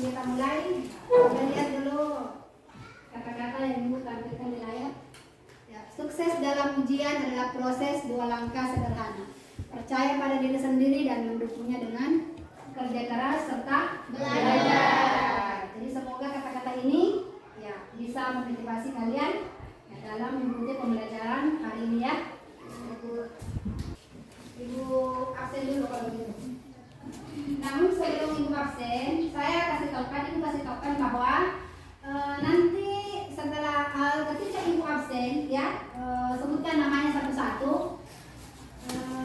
kita mulai. Kita lihat dulu kata-kata yang Ibu tampilkan di layar. Ya, sukses dalam ujian adalah proses 2 langkah sederhana. Percaya pada diri sendiri dan mendukungnya dengan kerja keras serta belajar. Jadi semoga kata-kata ini ya bisa memotivasi kalian ya, dalam mengikuti pembelajaran hari ini ya. Ibu absen dulu kalau gitu. Namun sebelum Ibu absen, saya kasih tahukan bahwa nanti setelah ketika Ibu absen ya, sebutkan namanya satu-satu.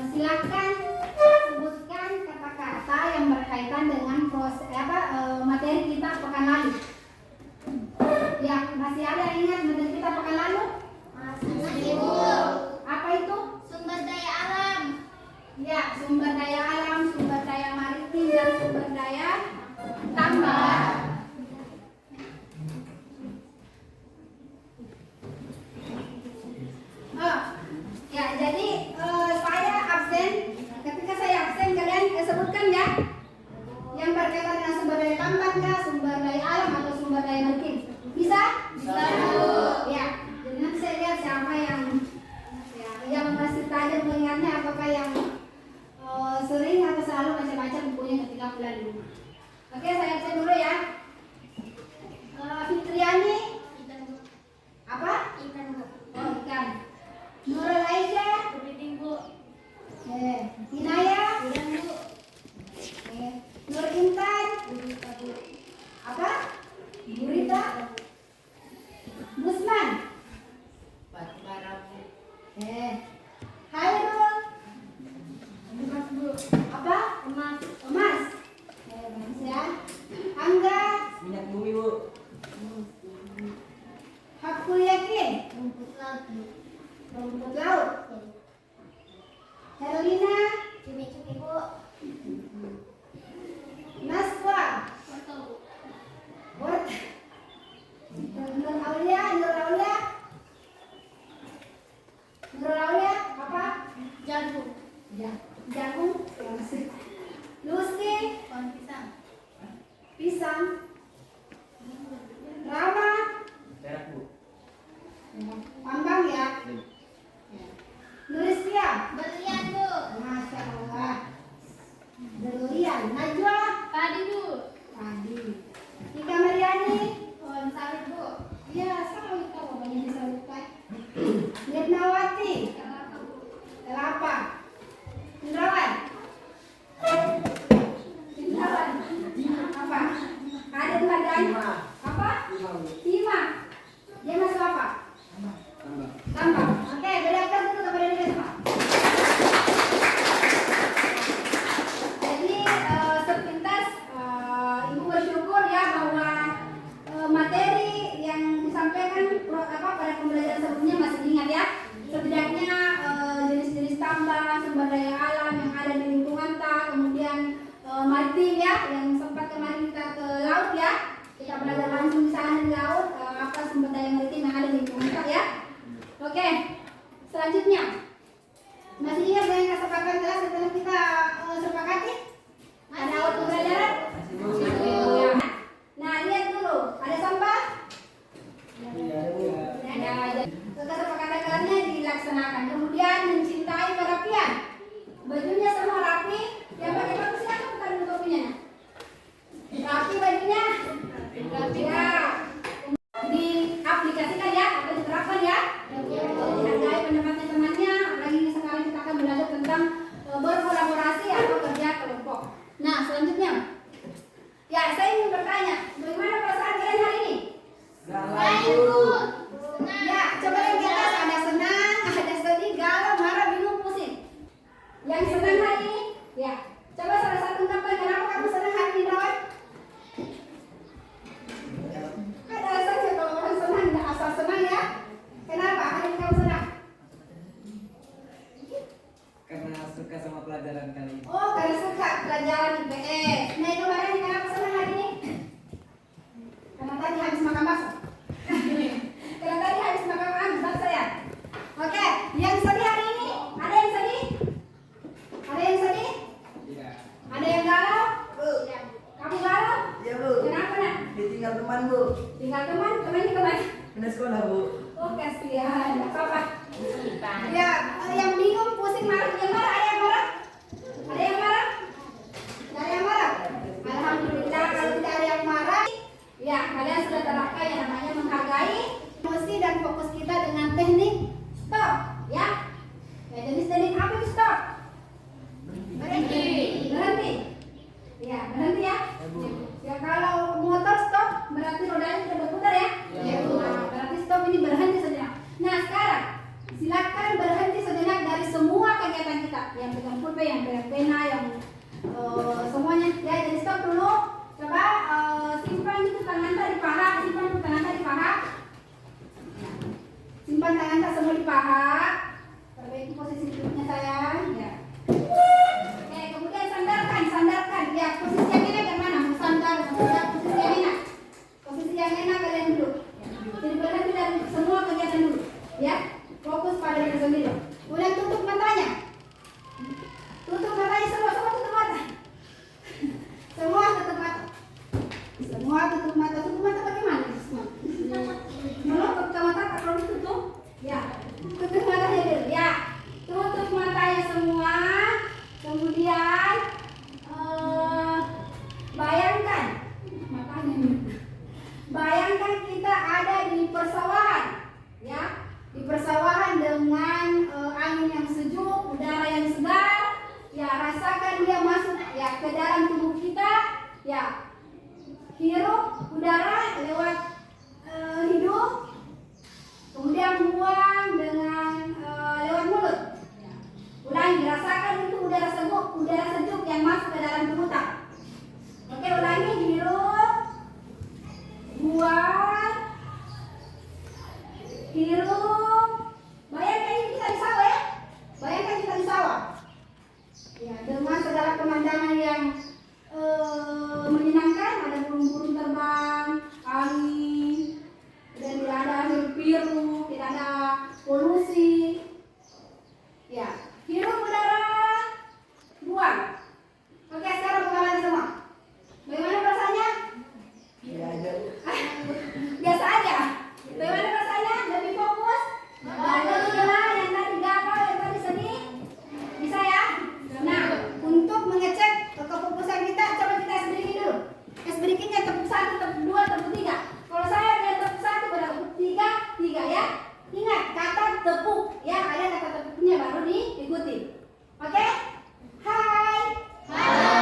Silakan sebutkan kata-kata yang berkaitan dengan proses materi kita pekan lalu. Ya, masih ada yang ingat materi kita pekan lalu? Masih. Apa itu? Sumber daya alam. Ya, sumber daya alam, sumber daya maritim dan sumber daya tambang. Ya, jadi saya absen. Ketika saya absen, kalian sebutkan ya yang berkaitan dengan sumber daya tambang kah, sumber daya alam atau sumber daya maritim. Bisa? Bisa. Ya, jadi nanti saya lihat siapa yang masih tajam mengingatnya, apakah yang sering atau selalu baca-baca bukunya ketika bulan dulu. Oke, saya absen dulu ya. Fitriani apa? Ikan Bu. Oh, ikan. Nurul Aisyah kepiting Bu. Inaya udang Bu. Nur Intan gurita Bu. Apa? Gurita. Musman batu bara Bu. Hairul emas Bu. Apa? Emas. Emas. Bagus ya. Angga minyak bumi Bu. Hakul Yakin rumput laut Bu. Rumput laut. Herlina cumi-cumi Bu. Naswa wortel Bu. Wortel. Nur Aulia apa? Jagung. Ya, jagung. Lucy pohon pisang. Rama perak Bu. Pambang ya. Nuristia berlian Bu. Masya Allah. Berlian. Najwa padi Bu. Padi. Ika Mariani pohon sawit Bu. Iya, sawit kok banyak di sawit kan. Nirnawati kelapa. Indrawan apa? Ada badan apa? Timah. Dia masuk apa? Tambang. Oke, beri atas dulu kepada dia semua. Jadi sepintas Ibu bersyukur ya bahwa materi yang disampaikan pada pembelajaran sebelumnya masih diingat ya. Setidaknya jenis-jenis tambang, sumber daya alam yang ada di lingkungan ta, kemudian maritim ya, yang sempat kemarin kita ke laut ya. Kita belajar langsung di sana di laut apa sumber daya maritim yang ada di lingkungan ta ya. Oke, selanjutnya masih ingat dengan kesepakatan kelas setelah kita sepakati? Ada awal pembelajaran? Ya. Nah, lihat dulu, ada sampah? Ada. Kesepakatan kelasnya dilaksanakan. Kemudian mencintai kerapian. Bajunya semua rapi. Yang pakai bagus siapa bukan bajunya? Rapi bajunya? Rapi ya. Diaplikasikan ya atau diterapkan ya. Dihargai pendapatnya temannya. Apalagi sekarang kita akan belajar tentang berkolaborasi atau kerja kelompok. Nah, selanjutnya. Ya, saya ingin bertanya, bagaimana perasaan kalian hari ini? Baik, Bu. Ya, coba yang di atas ada senang, ada sedih, galau, marah, bingung, pusing. Yang senang hari ini? Ya, coba salah satu ungkapkan kenapa kamu senang hari ini, Rawan? Ada alasannya kalau orang senang, tidak asal senang ya. Kenapa hari ini kamu senang? Karena suka sama pelajaran kali ini. Oh, karena suka pelajaran IPS. Nah, itu hari ini kenapa senang hari ini? Karena tadi habis makan bakso. Karena tadi habis makan bakso ya. Oke, yang sedih hari ini? Ada yang sedih? Ada yang sedih? Iya. Ada yang galau? Bu. Kamu galau? Iya Bu. Kenapa tinggal teman Bu. Tinggal temannya kemana? Pindah sekolah Bu. Oh kasihan, nggak apa-apa. Ya, yang bingung, pusing, marah, yang marah, ada yang marah? Ada yang marah? Nggak ada yang marah? Alhamdulillah, kalau tidak ada yang marah, ya kalian sudah terangkan yang namanya menghargai emosi dan fokus kita dengan teknik stop, ya. Ya, jenis teknik apa itu stop? Berhenti. Berhenti. Ya, berhenti ya. Ya kalau motor stop berarti rodanya tidak berputar ya. Nah, berarti stop ini berhenti sejenak. Nah sekarang silakan berhenti sejenak dari semua kegiatan kita, yang pegang pulpen, yang pegang pena, yang semuanya. Ya jadi stop dulu. Coba simpan itu tangan di paha, simpan itu tangan di paha. Simpan tangan tak semua di paha. Perbaiki posisi duduknya sayang. Ya. Oke, kemudian sandarkan. Ya posisi yang enak yang mana? Mau sandar, posisi yang enak. Posisi yang enak kalian duduk. Jadi berhenti dari semua kegiatan dulu. Ya, fokus pada diri sendiri. Kemudian tutup matanya. Tutup matanya semua tutup mata. Semua tutup mata. Semua tutup mata. Tutup mata bagaimana? Semua. Menutup mata kalau ditutup. Ya, tutup matanya dulu. Ya, tutup matanya semua. Kemudian bayangkan kita ada di persawahan, ya, di persawahan dengan angin yang sejuk, udara yang segar, ya, rasakan dia masuk ya ke dalam tubuh kita, ya, hirup udara lewat hidung, kemudian buang dengan lewat mulut. Ulangi, rasakan itu udara sejuk yang masuk ke dalam tubuh kita. Oke, ulangi, hirup, buang, hirup. Bayangkan ini kita di sawah ya. Bayangkan kita di sawah. Ya, dengan segala pemandangan yang menyenangkan, ada burung-burung terbang, angin, dan tidak ada hirup-piru, tidak ada polusi. Ya, hirup udara, buang. Oke, sekarang pengawalan semua. Bagaimana perasaannya? Biasa aja. Bagaimana rasanya? Lebih fokus? Lebih jelas yang tadi gagal, yang tadi sedih? Bisa ya? Nah, untuk mengecek kefokusan kita, coba kita SBRI dulu. SBRI-nya tepuk 1, tepuk 2, tepuk 3. Kalau saya ada tepuk 1, tepuk 3 ya. Ingat, kata tepuk. Ya, ada kata tepuknya baru diikuti. Oke? Hai. Halo.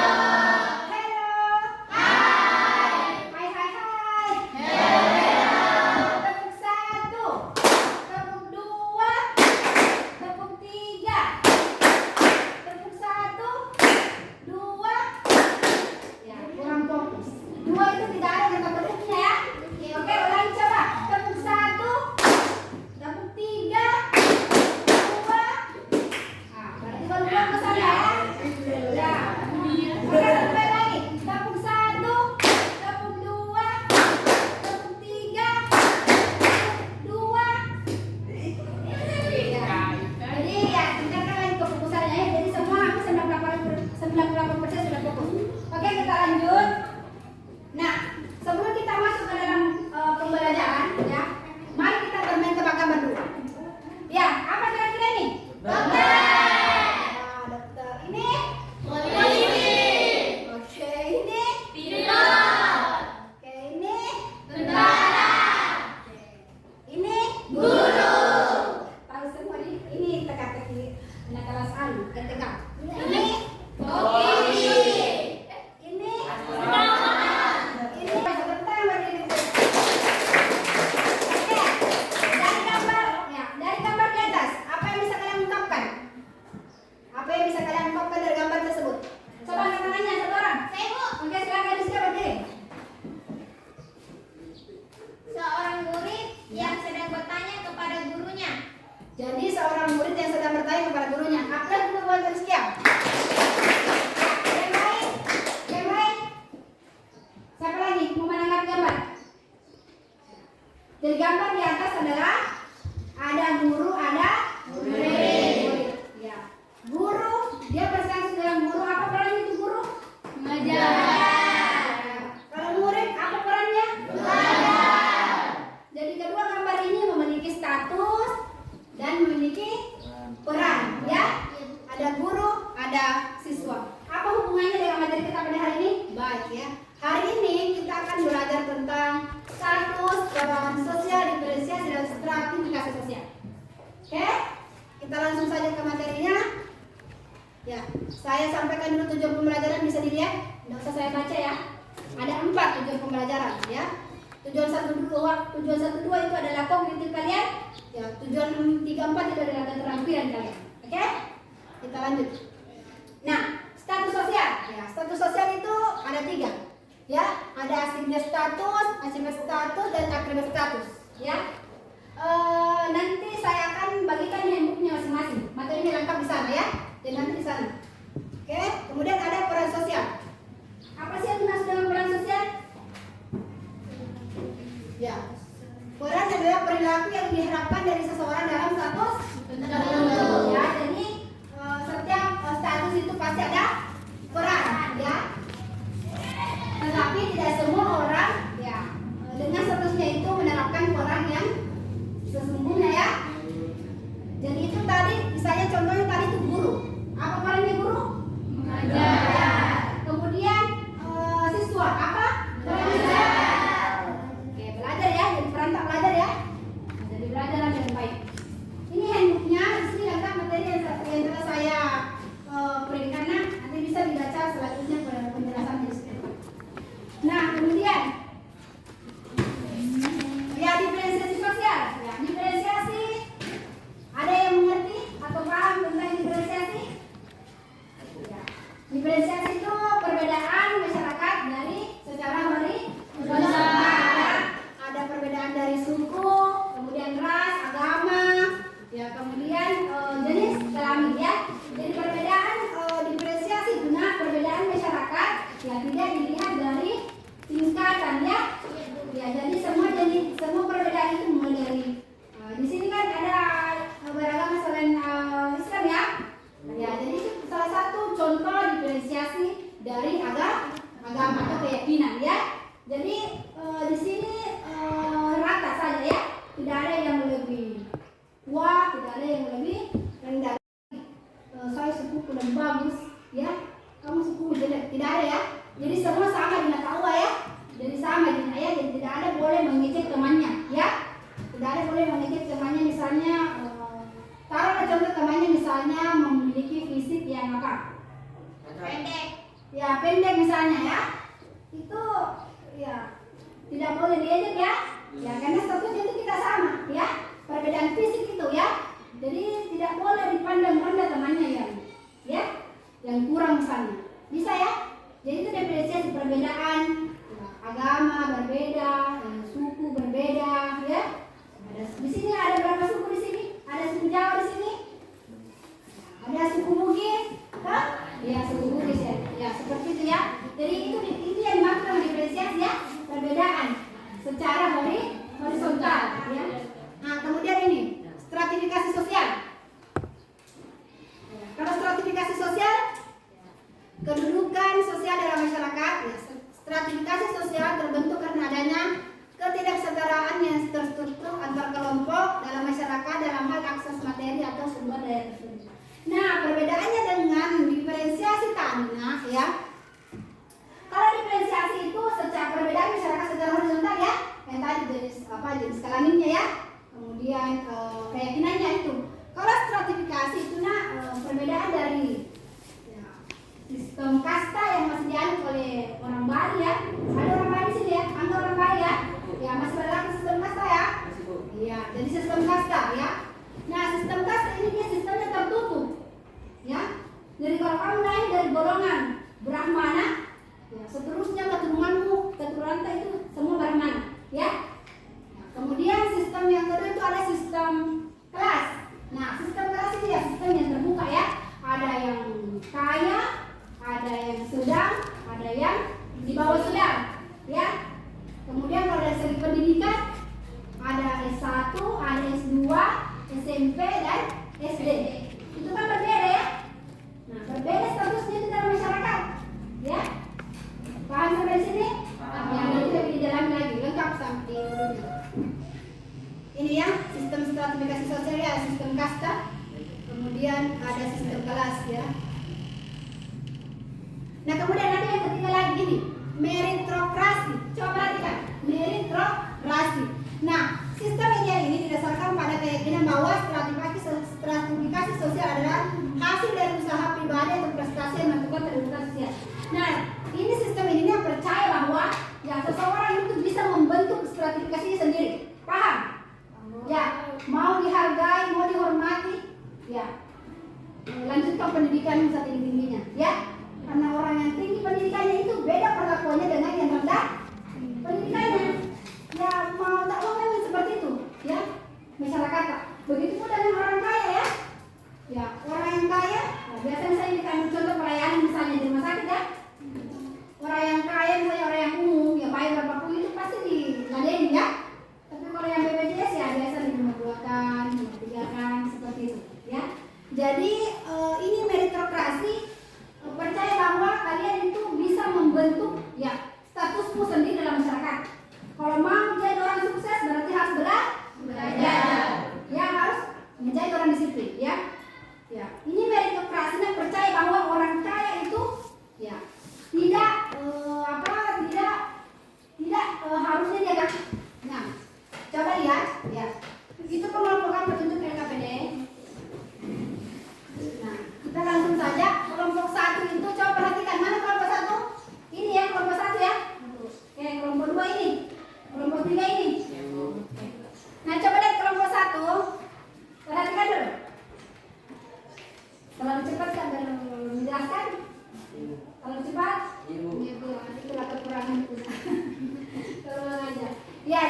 Jadi gambar di atas adalah ada guru, ada murid. Ya. Guru, dia bersaksi dengan guru. Apa perannya itu guru? Mengajar. Kalau murid, apa perannya? 4 tujuan pembelajaran ya. Tujuan 1 2 itu adalah kognitif kalian. Ya, tujuan 3 4 itu adalah keterampilan kalian. Oke? Kita lanjut. Nah, status sosial. Ya, status sosial itu ada 3. Ya, ada achievement status dan academic status, ya. Nanti saya akan bagikan handbooknya masing-masing. Materinya lengkap di sana ya. Dan nanti di sana. Oke, kemudian ada peran sosial. Apa sih yang dimaksud dengan peran sosial? Ya, peran adalah perilaku yang diharapkan dari seseorang dalam status tertentu. Ya, jadi setiap status itu pasti ada peran, ya. Tetapi tidak semua orang, ya, dengan statusnya itu menerapkan peran yang sesungguhnya ya. Jadi itu tadi, misalnya contohnya tadi itu guru. Apa perannya guru? Mengajar. Kemudian siswa apa? Belajar. Oke, belajar ya, jadi peran tak belajar ya. Jadi belajar dengan baik. Ini handbooknya, di sini lengkap materi yang telah saya print karena nanti bisa dibaca selanjutnya penjelasan di sini. Nah, kemudian ya diferensiasi sosial. Ya, diferensiasi ada yang mengerti atau paham tentang diferensiasi? Ya. Diferensiasi itu perbedaan masyarakat dari secara horizontal. Ya. Ada perbedaan dari suku, kemudian ras, agama, ya, kemudian jenis kelamin ya. Jadi perbedaan diferensiasi itu perbedaan masyarakat ya tidak dilihat dari tingkatan ya. Ya, jadi semua perbedaan itu mulai dari di sini kan ada beragama selain Islam ya. Ya, jadi salah satu contoh diferensiasi dari agama atau keyakinan ya. Jadi di sini rata saja ya. Tidak ada yang lebih wah, tidak ada yang lebih rendah. Saya suku kurang bagus ya. Kamu suku jelek, tidak ada ya. Jadi semua sama di mata Allah ya. Jadi sama di ayat, jadi tidak ada boleh mengejek temannya ya. Tidak ada boleh mengejek temannya, misalnya taruhlah contoh temannya misalnya memiliki fisik yang apa? Pendek. Ya, pendek misalnya ya. Itu ya tidak boleh diejek ya. Ya, karena statusnya itu kita sama ya. Perbedaan fisik itu ya. Jadi tidak boleh dipandang rendah temannya yang kurang misalnya. Bisa ya? Jadi itu diferensiasi perbedaan agama berbeda, suku berbeda, ya. Di sini ada berapa suku di sini? Ada suku Jawa di sini? Ada suku Bugis? Ya, suku Bugis ya. Ya, seperti itu ya. Jadi itu yang dimaksud dengan diferensiasi ya, perbedaan secara horizontal, ya. Nah, kemudian ini stratifikasi sosial. Kalau stratifikasi sosial, kedudukan sosial dalam masyarakat, ya. Stratifikasi sosial terbentuk karena adanya ketidaksetaraan yang terstruktur antar kelompok dalam masyarakat dalam hal akses materi atau sumber daya tertentu. Nah, perbedaannya dengan diferensiasi tanah ya. Kalau diferensiasi itu secara perbedaan masyarakat secara horizontal ya, yang tadi jenis kelaminnya ya, kemudian keyakinannya itu. Kalau stratifikasi itu perbedaan dari sistem kasta yang masih dianut oleh orang Bali ya. Ada orang Bali sini ya, angka orang Bali ya. Ya, masih berlaku sistem kasta ya. Iya, jadi sistem kasta ya. Nah, sistem kasta ini dia sistemnya tertutup. Ya. Jadi kalau kamu lahir dari golongan Brahmana, ya, seterusnya keturunan itu semua Brahmana, ya. Nah, kemudian sistem yang kedua itu ada sistem kelas. Nah, sistem kelas ini ya sistem yang terbuka ya. Ada yang kaya, ada yang sedang, ada yang di bawah sedang, ya. Kemudian kalau dari segi pendidikan ada S1, ada S2, SMP dan SD. Itu kan berbeda ya. Nah, berbeda statusnya di dalam masyarakat, ya. Paham sampai sini? Ya, nanti lebih didalami lagi, lengkap sampai ini ya, sistem stratifikasi sosial ya, sistem kasta. Kemudian ada sistem kelas ya. Nah, kemudian ada yang ketiga lagi gini, meritokrasi. Coba perhatikan, meritokrasi. Nah, sistem ini didasarkan pada keyakinan bahwa stratifikasi sosial adalah hasil dari usaha pribadi atau prestasi yang menentukan kedudukan sosial. Nah, ini sistem ini yang percaya bahwa ya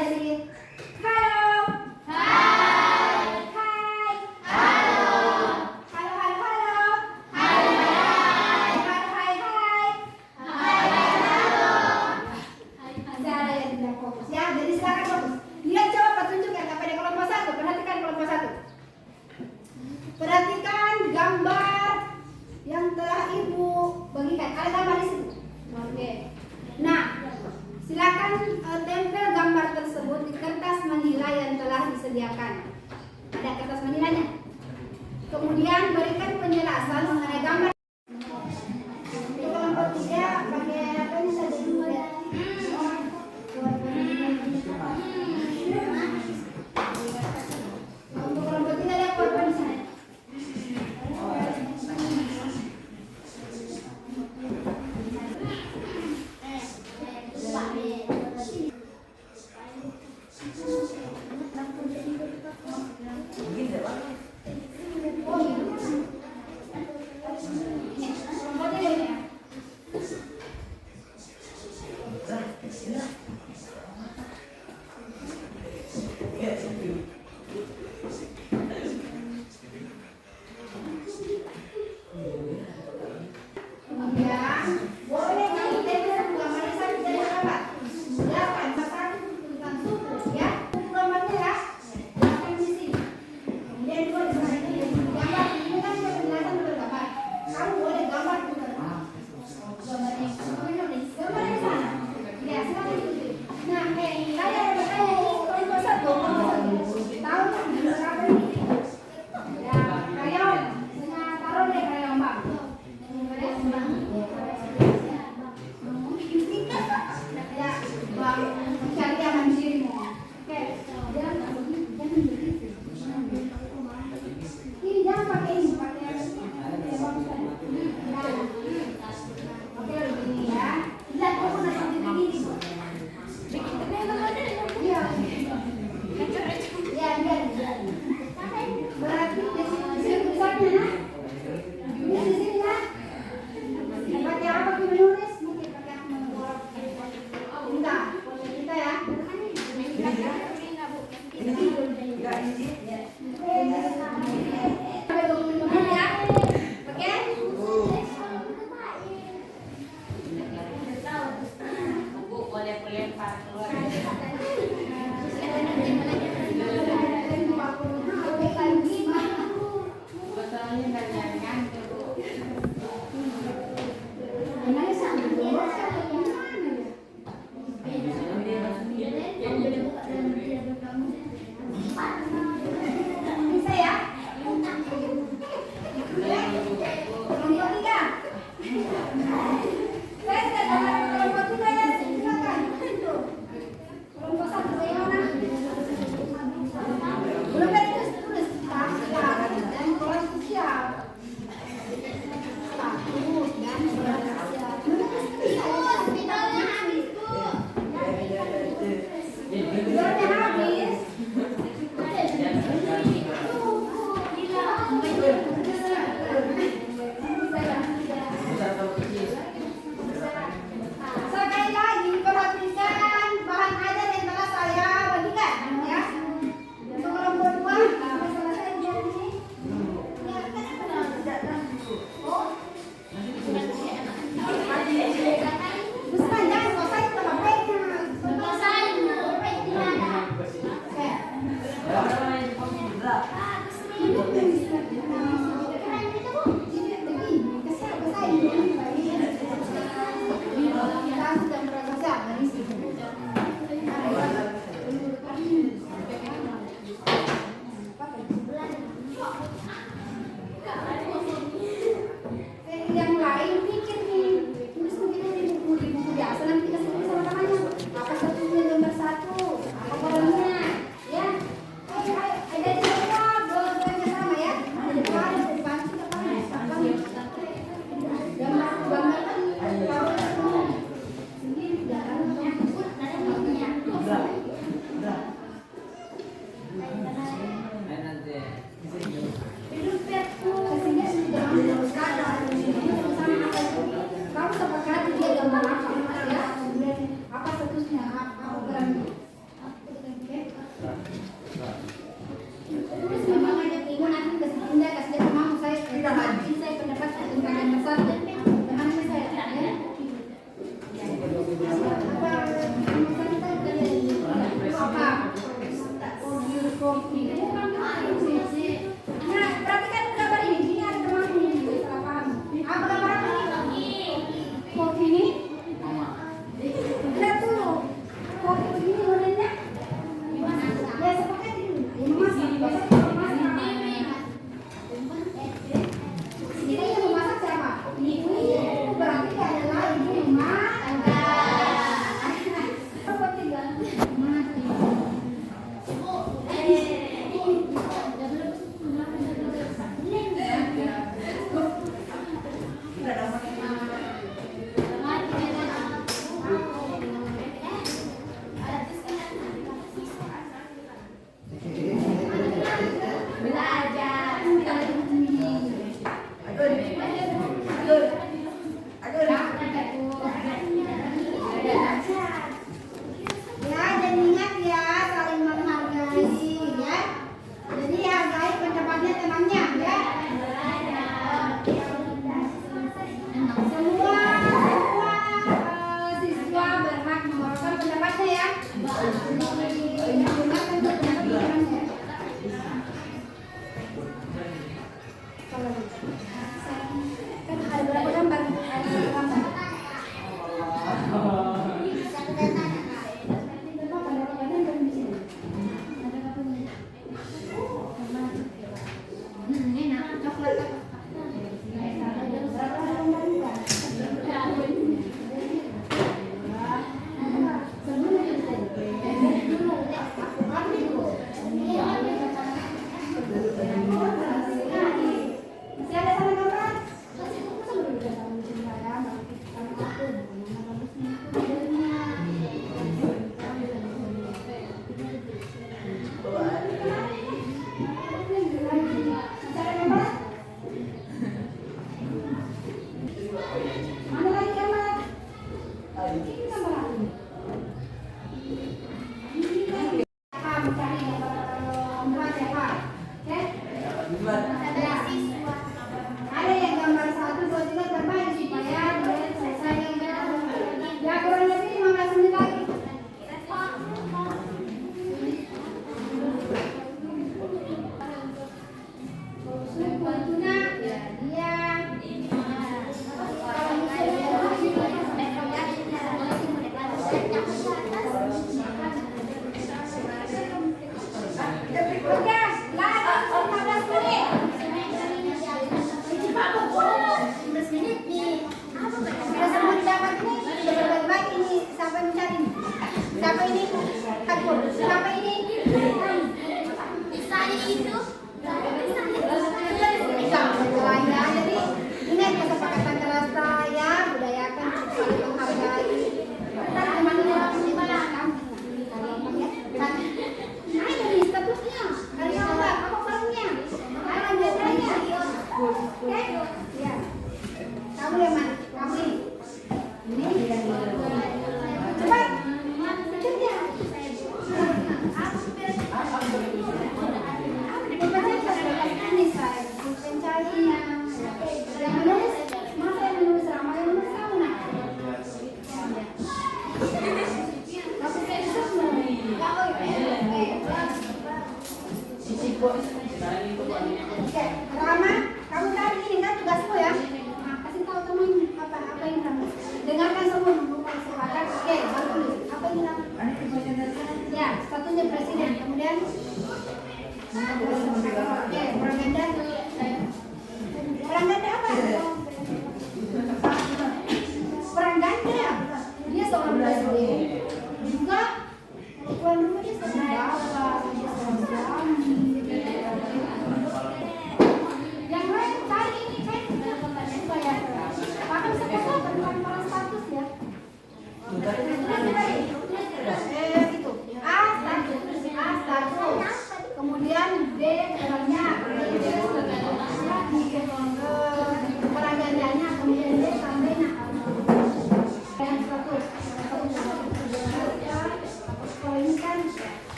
jadi halo. Hai. Hai. Halo. Halo halo halo. Hai hai. Hai hai. Hai halo. Cara yang tidak fokus ya. Jadi silakan fokus. Lihat coba petunjuk yang pada kelompok 1. Perhatikan kelompok 1. Perhatikan gambar yang telah Ibu bagikan. Ada gambar di situ. Oke. Nah, silakan tempel gambar tersebut di kertas manila yang telah disediakan. Ada kertas manilanya. Kemudian berikan penjelasan mengenai gambar. Untuk kelompok 3 pakai apa ini saja dulu ya. Untuk kelompok 3 ada korban di sana. Oh iya. Kelompoknya ini ya. Kemudian boleh ditempel gambarnya sampai jadi apa? Silakan pasang tulisan suku ya. Gambarnya ya. Silakan di sini. Kemudian dua di sana ini gambar ini kan juga penjelasan bergambar. Kamu boleh gambar juga. Gambarnya. Gambarnya di sana. Ya silakan ikuti. Nah, saya ada bertanya ini kelompok 1. Tahu kan gambar apa ini? Ya, krayon. Saya taruh deh krayon bang. Krayon bang.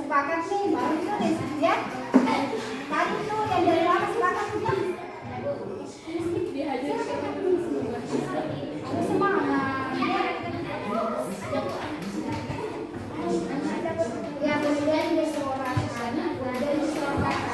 sepakat nih, baru ditulis ya. Tadi tuh yang dari lama sepakat juga. Semangat. Ya kemudian disorakan, kemudian disorakan.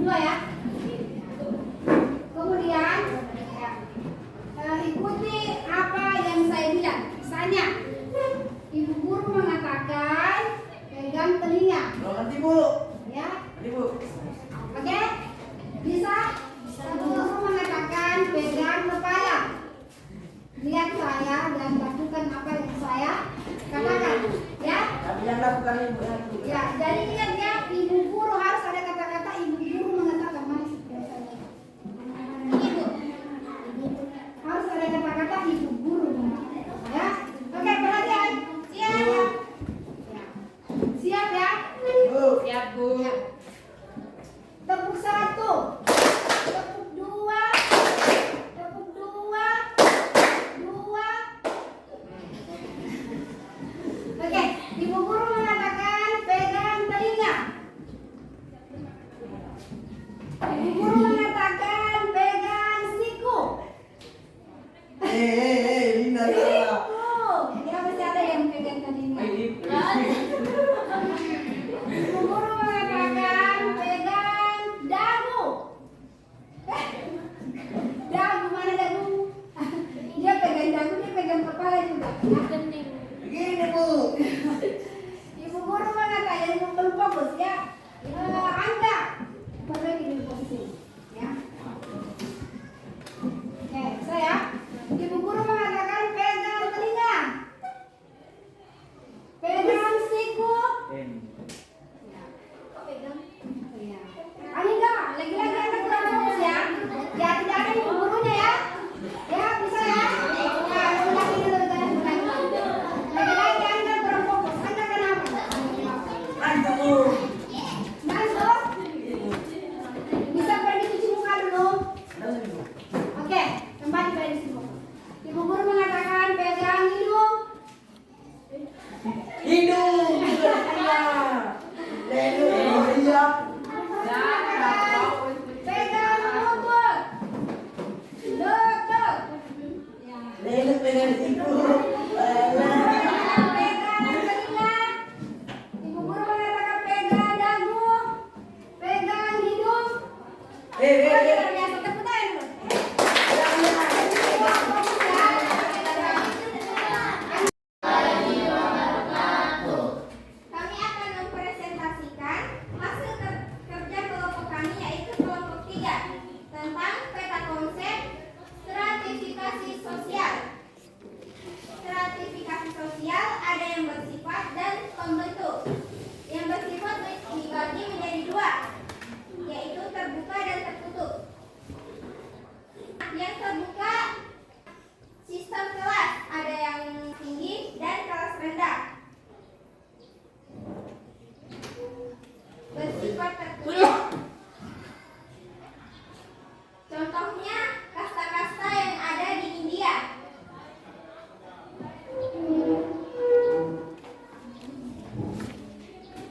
berdua ya. Kemudian ikuti apa yang saya bilang. Misalnya, ibu guru mengatakan pegang telinga. Nanti Bu. Ya, Nanti Bu. oke? Bisa? Ibu guru mengatakan pegang kepala. Lihat saya dan lakukan apa yang saya katakan. Ya? Tapi yang lakukan Ibu. Ya, jadi ingat ya, ibu guru harus ada kata-kata ibu guru mengatakan mas. Ibu. Harus ada kata-kata ibu guru. Ya. Oke, perhatian. Siap. Ya. Siap ya? Bu. Siap Bu. Ya. Tepuk 1. Tepuk 2. Tepuk 2. 2. Oke, ibu guru mengatakan pegang telinga. Ibu guru mengatakan pegang siku. Linda. Siku. Kira masih ada yang pegang telinga. Ibu guru mengatakan pegang dagu. Dagu mana dagu? Dia pegang dagu, dia pegang kepala juga. Begini Bu. Ibu guru mengatakan yang belum fokus ya. Anda perbaiki dulu posisi ya. Oke, saya. Ibu guru mengatakan pegang telinga. Pegang siku. Kok pegang? Iya. Ayo lagi-lagi Anda kurang fokus ya. Ya, tidak ada ibu gurunya ya. Ya, bisa ya. Nah, ulangi dulu, ulangi. Lagi-lagi Anda kurang fokus. Anda kenapa? Nanti Bu. Masuk. Bisa pergi cuci muka dulu. Nanti Bu. Oke, kembali pada di sini. Ibu guru mengatakan pegang hidung. Hidung. Iya. Pegang lutut. Lutut. Ya. Lele pegang siku. Pegang telinga. Ibu guru mengatakan pegang dagu. Pegang hidung. Luar biasa, tepuk tangan dulu. Kami akan mempresentasikan hasil kerja kelompok kami, yaitu kelompok 3, tentang peta konsep stratifikasi sosial. Stratifikasi sosial ada yang bersifat dan pembentuk. Yang bersifat dibagi menjadi 2, yaitu terbuka dan tertutup. Yang terbuka sistem kelas, ada yang tinggi dan kelas rendah. Bersifat tertutup. Contohnya kasta-kasta yang ada di India.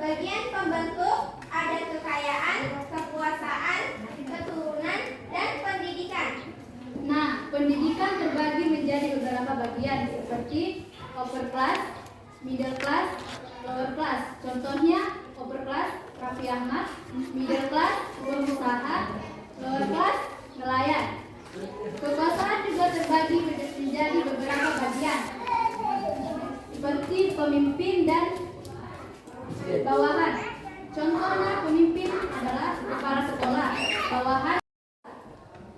Bagian pembentuk ada kekayaan, kekuasaan, keturunan, dan pendidikan. Nah, pendidikan terbagi menjadi beberapa bagian seperti upper class, middle class, lower class. Contohnya upper class Raffi Ahmad, middle class pengusaha, lower class nelayan. Kekuasaan juga terbagi menjadi beberapa bagian seperti pemimpin dan bawahan. Contohnya pemimpin adalah kepala sekolah, bawahan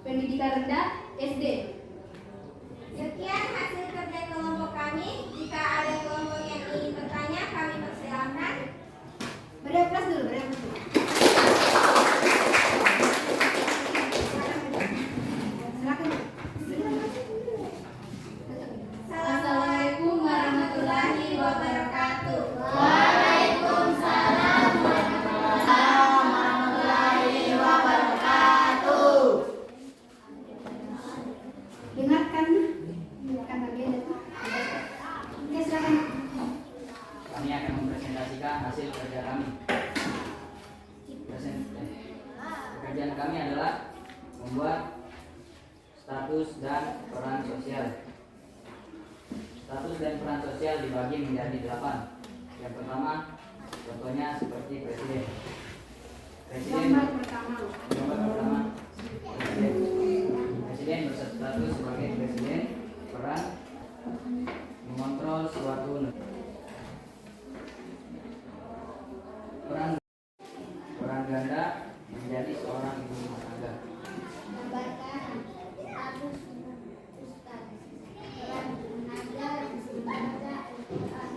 pendidikan rendah SD. Sekian hasil kerja kelompok kami. Jika ada kelompok yang ingin bertanya, kami persilahkan. Berdepas dulu, berdepas dulu. Assalamualaikum warahmatullahi wabarakatuh. Waalaikumsalam warahmatullahi wabarakatuh. Dengarkan bagian itu. Oke, silakan. Kami akan mempresentasikan hasil kerja kami. Pekerjaan kami adalah membuat status dan peran sosial. Status dan peran sosial dibagi menjadi 8. Yang pertama, contohnya seperti presiden. Presiden Gambar pertama. peran ganda menjadi seorang ibu rumah tangga. Gambarkan status Ustaz. Peran mengajar, membaca Al-Quran.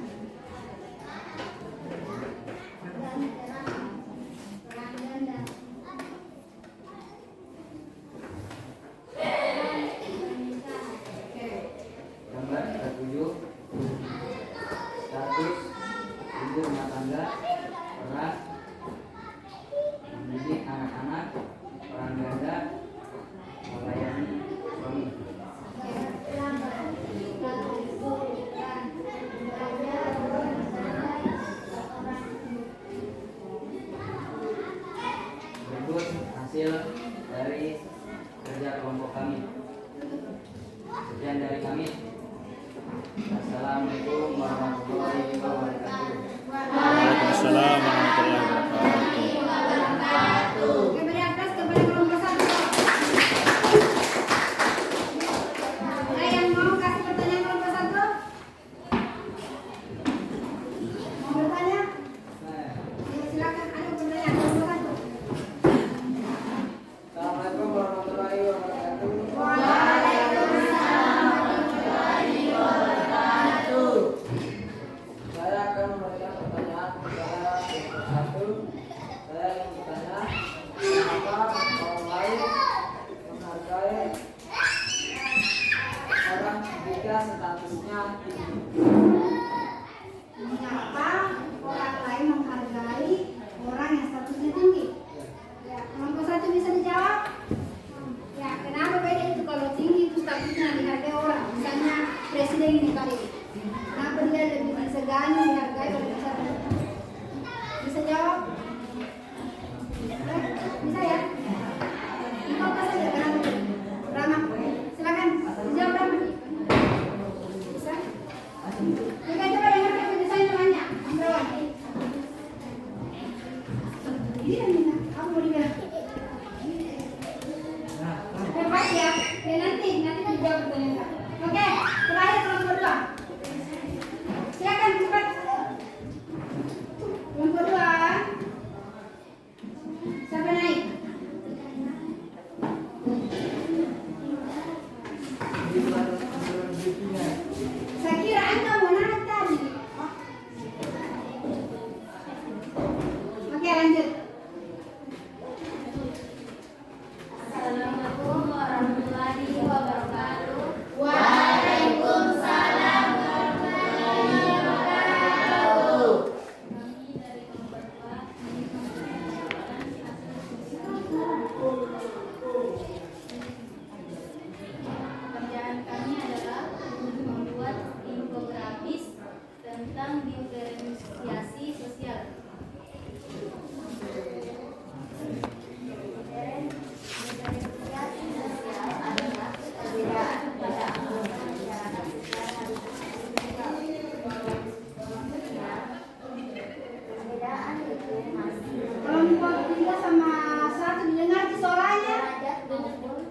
Dan peran ganda. Peran menikah. Gambar ketujuh, status ibu rumah tangga, peran mendidik anak-anak, peran ganda melayani suami. Berikut hasil dari kerja kelompok kami. Sekian dari kami. Assalamualaikum warahmatullahi wabarakatuh. Waalaikumsalam warahmatullahi wabarakatuh. Oke, beri aplaus kepada kelompok 1. Ada yang mau kasih pertanyaan kelompok 1? Mau bertanya? Ayo silakan, ada pertanyaan kelompok 1. Assalamualaikum warahmatullahi wabarakatuh. Saya akan memberikan pertanyaan kepada kelompok 1. Saya ingin bertanya, kenapa orang lain menghargai orang jika statusnya tinggi? Mengapa orang lain menghargai orang yang statusnya tinggi? Ya, kelompok 1 bisa dijawab? Ya, kenapa beda itu kalau tinggi itu statusnya dihargai orang? Misalnya presiden ini kali ini. Kenapa dia lebih disegani dihargai oleh masyarakat? Bisa jawab? Bisa ya? Apa saja kenapa? Rama, silakan dijawab Rama. Bisa? Coba yang ngerti bisa namanya. Ambrawan. Ini apa mau dibilang? Hebat ya. Ya nanti dijawab pertanyaan. Oke, terakhir kelompok 2. Silakan cepat. Kelompok 2. Siapa naik? Saya kira Anda mau naik tadi. Oke, lanjut. Assalamualaikum warahmatullahi wabarakatuh. Waalaikumsalam warahmatullahi wabarakatuh. Kami dari kelompok 2 pekerjaan kami adalah membuat infografis tentang diferensiasi sosial. Diferensiasi sosial adalah perbedaan pada anggota masyarakat secara perbedaan itu masih kelompok 3 sama 1 didengar di suaranya. Derajat maupun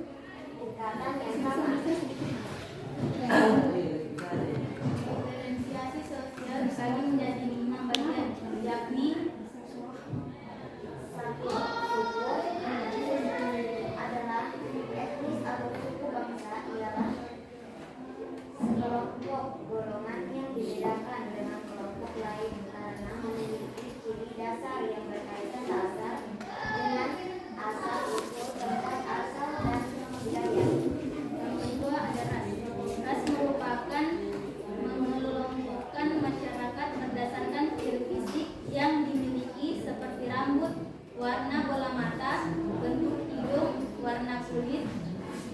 tingkatan yang sama. Diferensiasi sosial dibagi menjadi 5 bagian, yakni 1. Suku adalah etnis atau suku bangsa ialah sekelompok golongan yang dibedakan dengan kelompok lain karena memiliki ciri dasar yang berkaitan asal dengan asal usul tempat asal dan budaya. Yang kedua ada ras. Ras merupakan mengelompokkan masyarakat berdasarkan ciri fisik yang dimiliki seperti rambut, warna bola mata, bentuk hidung, warna kulit,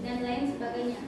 dan lain sebagainya.